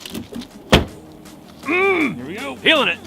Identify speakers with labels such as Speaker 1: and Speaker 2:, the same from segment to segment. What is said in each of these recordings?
Speaker 1: Here we go. Feeling it.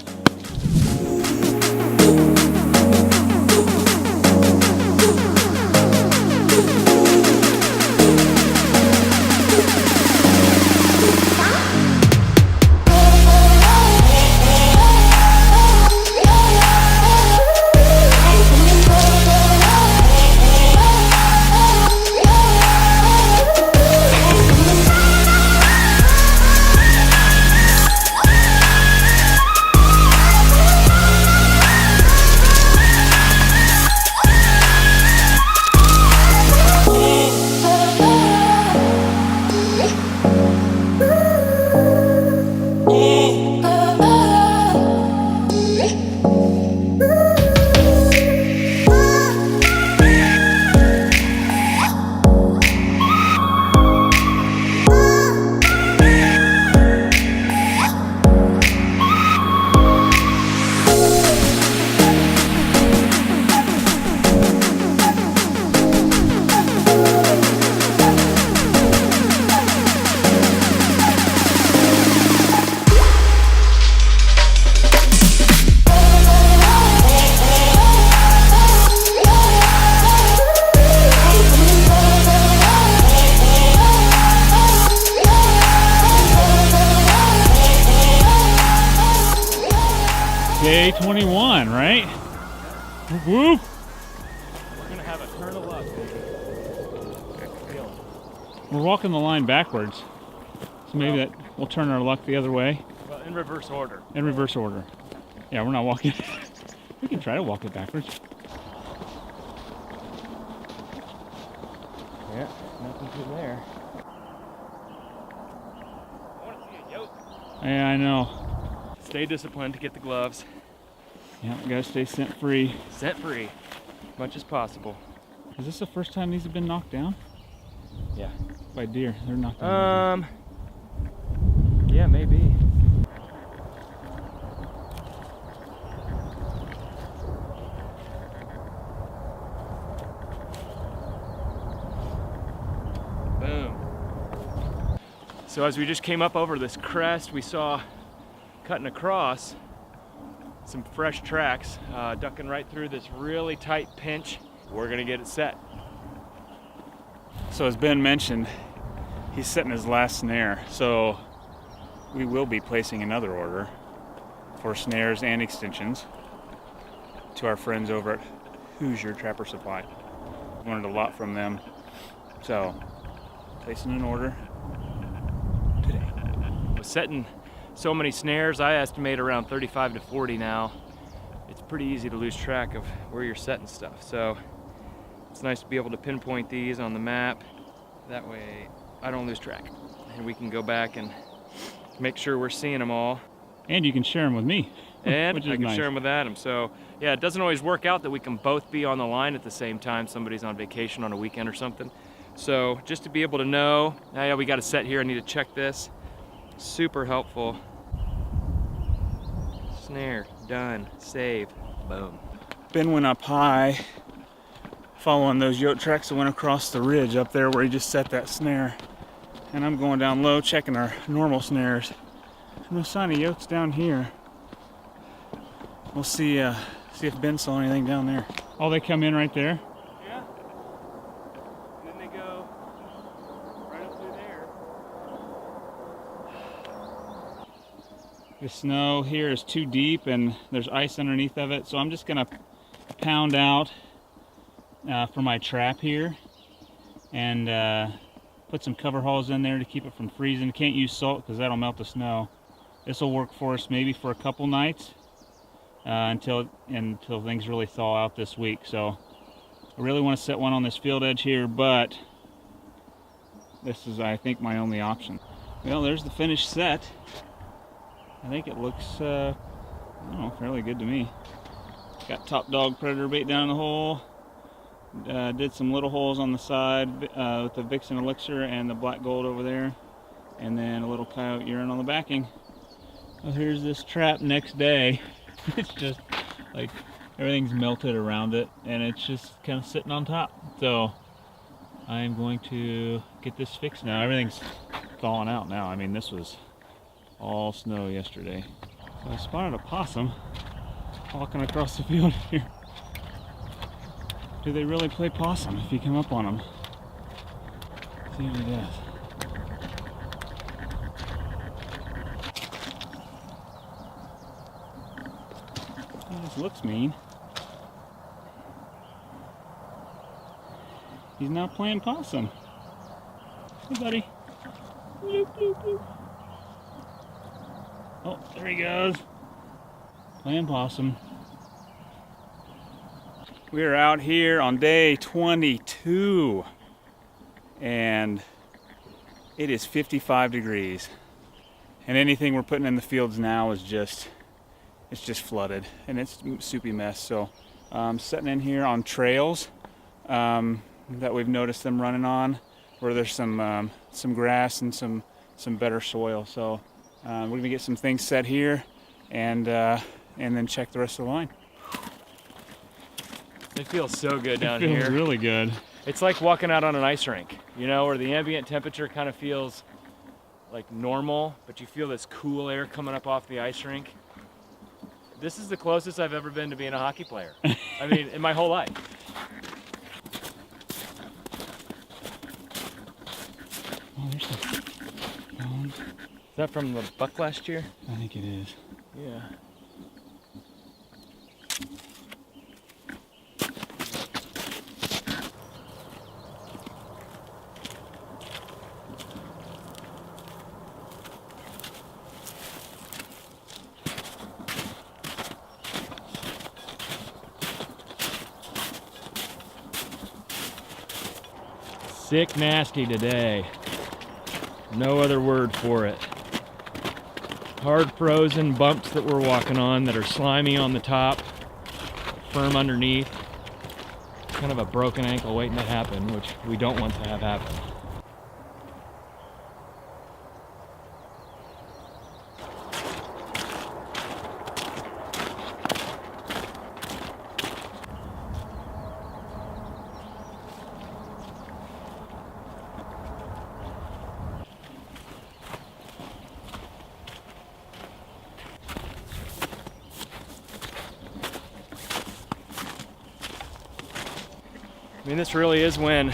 Speaker 1: Day 21, right? Whoop, whoop. We're gonna have a turn of luck. We're walking the line backwards, so maybe that will turn our luck the other way.
Speaker 2: Well, in reverse order.
Speaker 1: In reverse order. Yeah, we're not walking. We can try to walk it backwards.
Speaker 2: Yeah, nothing through there.
Speaker 1: I want to see a yoke. Yeah, I know.
Speaker 2: Stay disciplined to get the gloves.
Speaker 1: Yeah, we gotta stay scent free.
Speaker 2: Scent free, as much as possible.
Speaker 1: Is this the first time these have been knocked down?
Speaker 2: Yeah.
Speaker 1: By deer, they're knocked down.
Speaker 2: Yeah, maybe. Boom. So as we just came up over this crest, we saw cutting across some fresh tracks, ducking right through this really tight pinch. We're gonna get it set.
Speaker 1: So as Ben mentioned, he's setting his last snare. So we will be placing another order for snares and extensions to our friends over at Hoosier Trapper Supply. Learned a lot from them. So placing an order today.
Speaker 2: With setting so many snares, I estimate around 35 to 40 now. It's pretty easy to lose track of where you're setting stuff. So it's nice to be able to pinpoint these on the map. That way I don't lose track. And we can go back and make sure we're seeing them all.
Speaker 1: And you can share them with me.
Speaker 2: And
Speaker 1: which is
Speaker 2: I can
Speaker 1: nice.
Speaker 2: share them with Adam. So yeah, it doesn't always work out that we can both be on the line at the same time. Somebody's on vacation on a weekend or something. So just to be able to know, yeah, we got a set here, I need to check this. Super helpful. Snare, done, save, boom.
Speaker 1: Ben went up high, following those yoke tracks that went across the ridge up there where he just set that snare. And I'm going down low, checking our normal snares. No sign of yokes down here. We'll see if Ben saw anything down there. Oh, they come in right there?
Speaker 2: Yeah. And then they go right up through there.
Speaker 1: The snow here is too deep and there's ice underneath of it, so I'm just gonna pound out for my trap here and put some cover holes in there to keep it from freezing. Can't use salt because that'll melt the snow. This will work for us maybe for a couple nights until things really thaw out this week. So I really want to set one on this field edge here, but this is, I think, my only option. Well, there's the finished set. I think it looks, I don't know, fairly good to me. Got top dog predator bait down in the hole. Did some little holes on the side with the Vixen Elixir and the black gold over there. And then a little coyote urine on the backing. Well, here's this trap next day. It's just like everything's melted around it and it's just kind of sitting on top. So I'm going to get this fixed now. Everything's thawing out now. I mean, this was all snow yesterday. So I spotted a possum walking across the field here. Do they really play possum if you come up on them? See what he does. He just looks mean. He's not playing possum. Hey, buddy. Bloop, bloop, bloop. Oh, there he goes. Playing possum. We are out here on day 22 and it is 55 degrees. And anything we're putting in the fields now is just flooded and it's a soupy mess. So sitting in here on trails that we've noticed them running on, where there's some grass and some better soil. So we're gonna get some things set here and then check the rest of the line.
Speaker 2: It feels so good down here.
Speaker 1: It feels really good.
Speaker 2: It's like walking out on an ice rink, you know, where the ambient temperature kind of feels like normal, but you feel this cool air coming up off the ice rink. This is the closest I've ever been to being a hockey player. I mean, in my whole life.
Speaker 1: Oh, there's the phone.
Speaker 2: Is that from the buck last year?
Speaker 1: I think it is.
Speaker 2: Yeah. Sick nasty today. No other word for it. Hard frozen bumps that we're walking on that are slimy on the top, firm underneath. Kind of a broken ankle waiting to happen, which we don't want to have happen. I mean, this really is when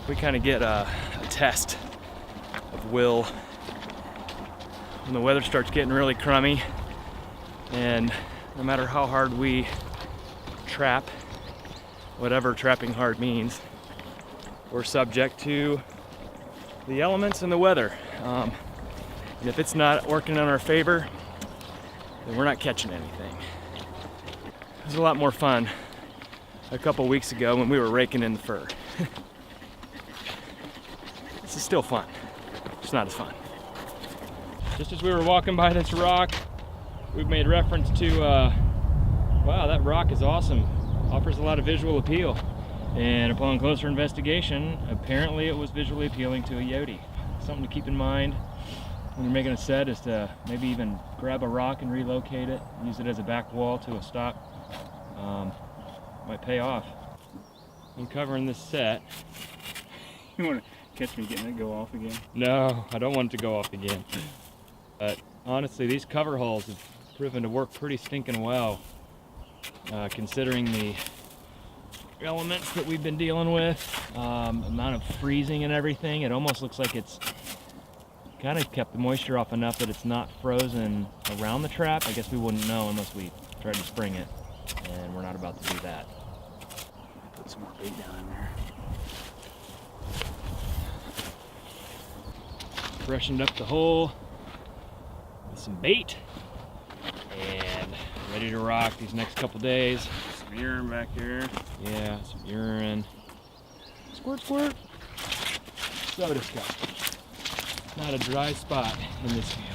Speaker 2: we kind of get a test of will. When the weather starts getting really crummy, and no matter how hard we trap, whatever trapping hard means, we're subject to the elements and the weather. And if it's not working in our favor, then we're not catching anything. It was a lot more fun a couple weeks ago when we were raking in the fur. This is still fun, just not as fun. Just as we were walking by this rock, we've made reference to, wow, that rock is awesome. Offers a lot of visual appeal. And upon closer investigation, apparently it was visually appealing to a Yodi. Something to keep in mind when you're making a set is to maybe even grab a rock and relocate it, use it as a back wall to a stock. Might pay off. I'm covering this set.
Speaker 1: You want to catch me getting it go off again?
Speaker 2: No, I don't want it to go off again. But honestly, these cover holes have proven to work pretty stinking well, considering the elements that we've been dealing with, amount of freezing and everything. It almost looks like it's kind of kept the moisture off enough that it's not frozen around the trap. I guess we wouldn't know unless we tried to spring it, and we're not about to do that.
Speaker 1: Put some more bait down in there.
Speaker 2: Freshened up the hole with some bait and ready to rock these next couple days.
Speaker 1: Some urine back here.
Speaker 2: Yeah, some urine. Squirt, squirt. So disgusting. Not a dry spot in this field.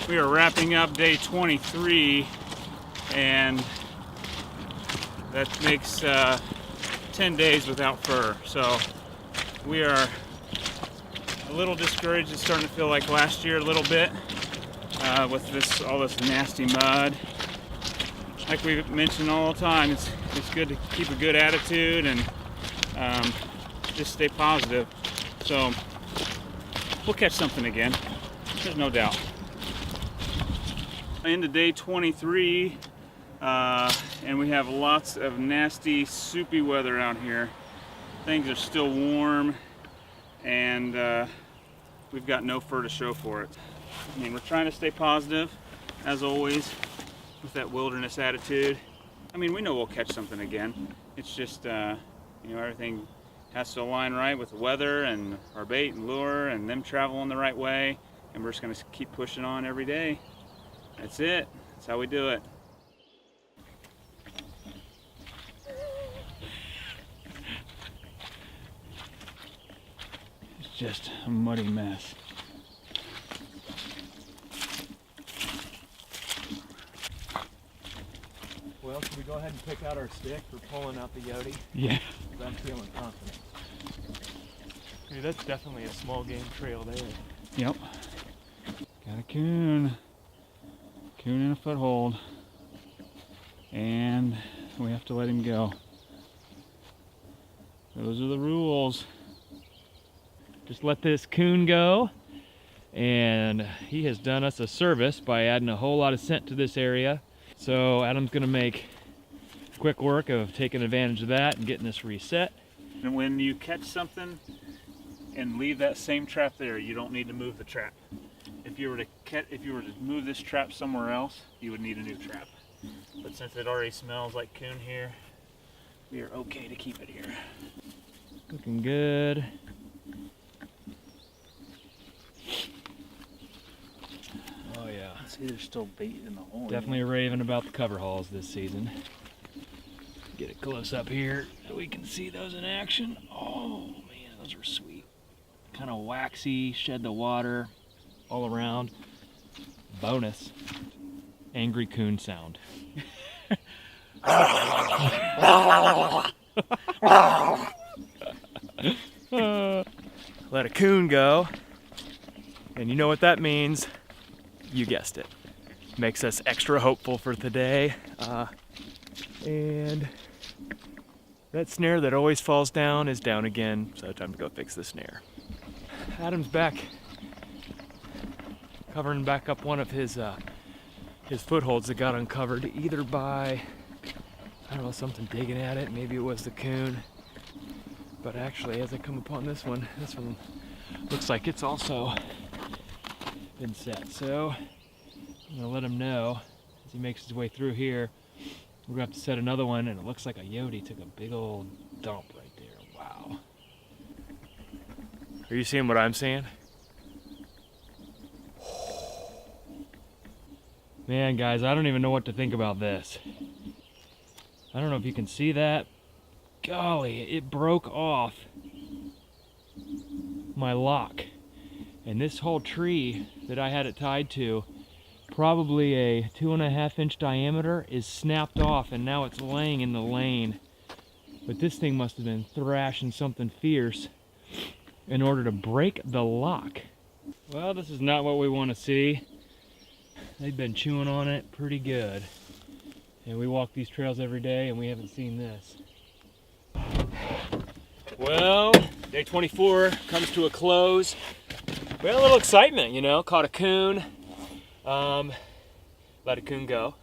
Speaker 1: We are wrapping up day 23 and that makes 10 days without fur. So we are a little discouraged. It's starting to feel like last year a little bit with all this nasty mud. Like we've mentioned all the time, it's good to keep a good attitude and just stay positive. So we'll catch something again. There's no doubt. Into day 23, and we have lots of nasty, soupy weather out here. Things are still warm, and we've got no fur to show for it. I mean, we're trying to stay positive, as always, with that wilderness attitude. I mean, we know we'll catch something again. It's just, you know, everything has to align right with the weather and our bait and lure and them traveling the right way, and we're just gonna keep pushing on every day. That's it. That's how we do it. It's just a muddy mess.
Speaker 2: Well, should we go ahead and pick out our stick for pulling out the Yodi?
Speaker 1: Yeah.
Speaker 2: Because I'm feeling confident. Dude, that's definitely a small game trail there.
Speaker 1: Yep. Got a coon. Coon in a foothold. And we have to let him go. Those are the rules. Just let this coon go. And he has done us a service by adding a whole lot of scent to this area. So Adam's gonna make quick work of taking advantage of that and getting this reset. And when you catch something and leave that same trap there, you don't need to move the trap. If you were to move this trap somewhere else, you would need a new trap. But since it already smells like coon here, we are okay to keep it here. Looking good. Oh yeah.
Speaker 3: See, there's still bait in the hole.
Speaker 1: Definitely raving about the cover hauls this season. Get it close up here so we can see those in action. Oh man, those are sweet. Kind of waxy, shed the water all around. Bonus, angry coon sound.
Speaker 2: Let a coon go. And you know what that means. You guessed it. Makes us extra hopeful for today. And that snare that always falls down is down again, so time to go fix the snare. Adam's back, covering back up one of his footholds that got uncovered, either by, I don't know, something digging at it, maybe it was the coon. But actually, as I come upon this one looks like it's also been set. So I'm gonna let him know as he makes his way through here. We're gonna have to set another one, and it looks like a Yodi took a big old dump right there. Wow. Are you seeing what I'm seeing?
Speaker 1: Man, guys, I don't even know what to think about this. I don't know if you can see that. Golly, it broke off my lock. And this whole tree that I had it tied to, probably a 2.5 inch diameter, is snapped off, and now it's laying in the lane. But this thing must have been thrashing something fierce in order to break the lock. Well, this is not what we want to see. They've been chewing on it pretty good. And we walk these trails every day, and we haven't seen this.
Speaker 2: Well, day 24 comes to a close. We had a little excitement, you know, caught a coon, let a coon go.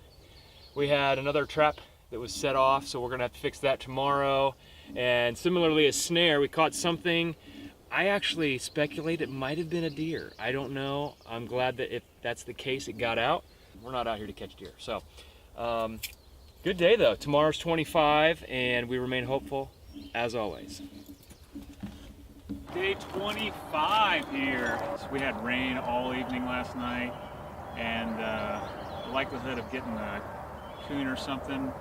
Speaker 2: We had another trap that was set off, so we're gonna have to fix that tomorrow. And similarly, a snare, we caught something. I actually speculate it might have been a deer. I don't know. I'm glad that if that's the case, it got out. We're not out here to catch deer. So, good day though. Tomorrow's 25, and we remain hopeful, as always.
Speaker 1: Day 25 here. So we had rain all evening last night, and the likelihood of getting a coon or something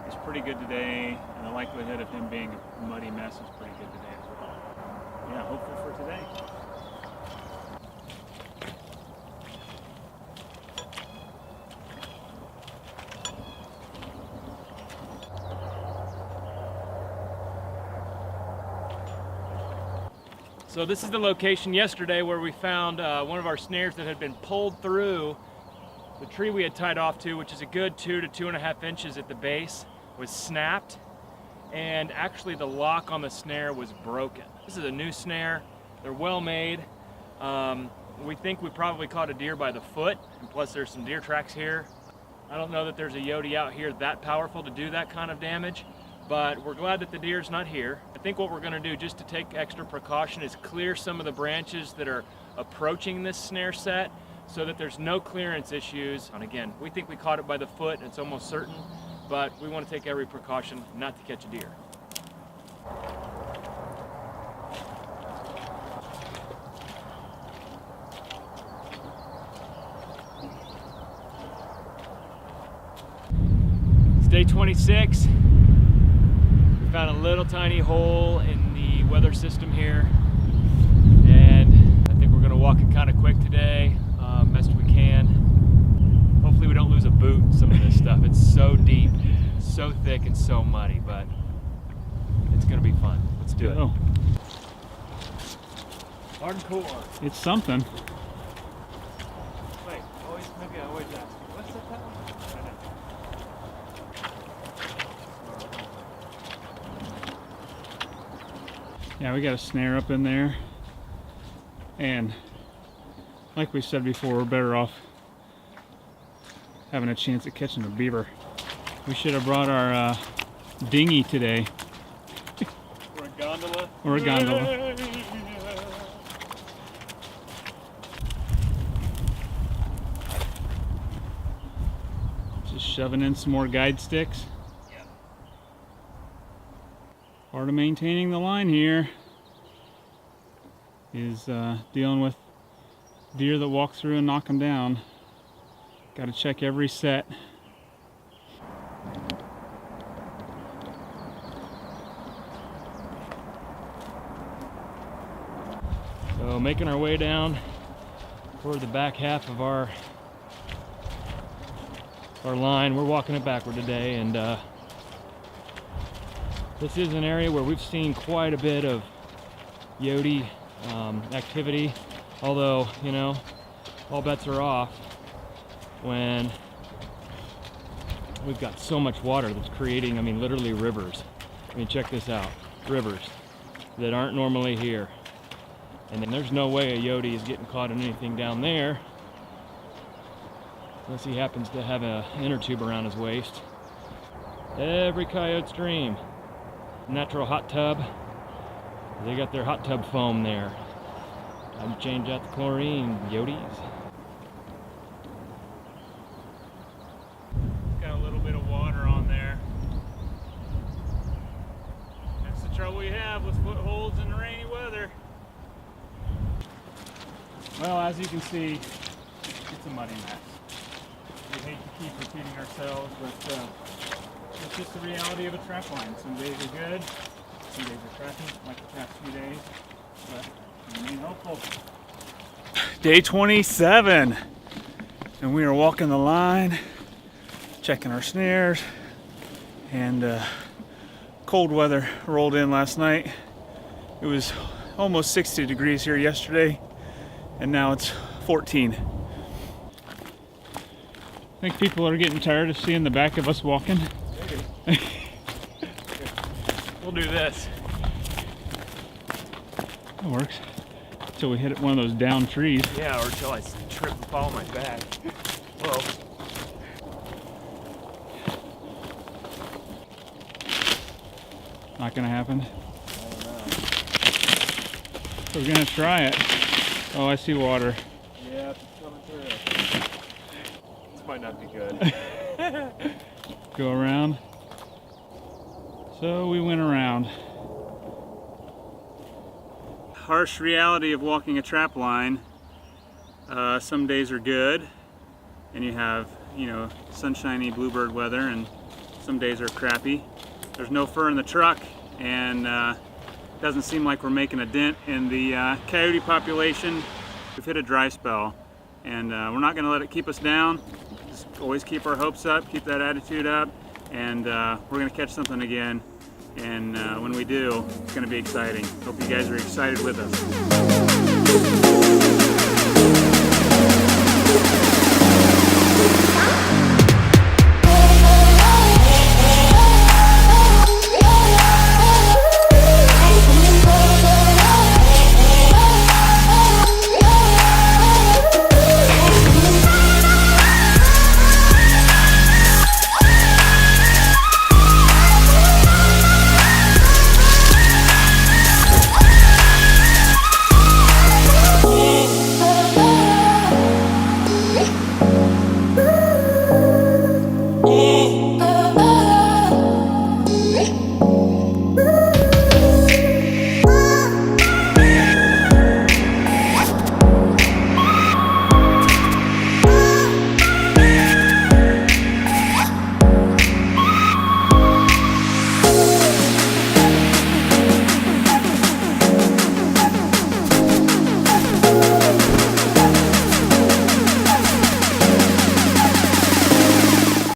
Speaker 1: is pretty good today, and the likelihood of him being a muddy mess is pretty good today as well. Yeah, hopeful for today.
Speaker 2: So this is the location yesterday where we found one of our snares that had been pulled through the tree we had tied off to, which is a good 2 to 2.5 inches at the base, was snapped, and actually the lock on the snare was broken. This is a new snare. They're well made. We think we probably caught a deer by the foot, and plus there's some deer tracks here. I don't know that there's a Yodi out here that powerful to do that kind of damage, but we're glad that the deer's not here. I think what we're gonna do, just to take extra precaution, is clear some of the branches that are approaching this snare set so that there's no clearance issues. And again, we think we caught it by the foot, it's almost certain, but we want to take every precaution not to catch a deer. It's day 26. We found a little tiny hole in the weather system here, and I think we're gonna walk it kind of quick today, best we can. Hopefully we don't lose a boot in some of this stuff. It's so deep, so thick, and so muddy, but it's gonna be fun. Let's do it. Hardcore.
Speaker 1: It's something.
Speaker 2: Wait, maybe I always ask you, what's that one?
Speaker 1: Yeah, we got a snare up in there, and like we said before, we're better off having a chance at catching a beaver. We should have brought our dinghy today.
Speaker 2: Or a gondola.
Speaker 1: Or a gondola. Just shoving in some more guide sticks.
Speaker 2: Yep.
Speaker 1: Part of maintaining the line here is dealing with deer that walk through and knock them down. Got to check every set.
Speaker 2: So making our way down toward the back half of our line. We're walking it backward today, and this is an area where we've seen quite a bit of Yodi activity, although, you know, all bets are off when we've got so much water that's creating, I mean, literally rivers. I mean, check this out, rivers that aren't normally here. And then there's no way a Yodi is getting caught in anything down there unless he happens to have an inner tube around his waist. Every coyote's dream. Natural hot tub. They got their hot tub foam there. Time to change out the chlorine, Yodis.
Speaker 1: Got a little bit of water on there. That's the trouble you have with footholds in the rainy weather. Well, as you can see, it's a muddy mess. We hate to keep repeating ourselves, but it's just the reality of a trap line. Some days are good, some days are crappy, like the past few days, but remain hopeful. Day 27, and we are walking the line, checking our snares, and cold weather rolled in last night. It was almost 60 degrees here yesterday, and now it's 14. I think people are getting tired of seeing the back of us walking.
Speaker 2: We'll do this.
Speaker 1: It works. Until we hit one of those down trees.
Speaker 2: Yeah, or until I trip and fall on my back. Whoa.
Speaker 1: Not gonna happen.
Speaker 2: I don't know.
Speaker 1: So we're gonna try it. Oh, I see water.
Speaker 2: Yeah, it's coming through. This might not be good.
Speaker 1: Go around. So we went around. Harsh reality of walking a trap line. Some days are good, and you have, you know, sunshiny bluebird weather, and some days are crappy. There's no fur in the truck, and doesn't seem like we're making a dent in the coyote population. We've hit a dry spell, and we're not going to let it keep us down. Just always keep our hopes up, keep that attitude up, and we're going to catch something again. And when we do, it's going to be exciting. Hope you guys are excited with us.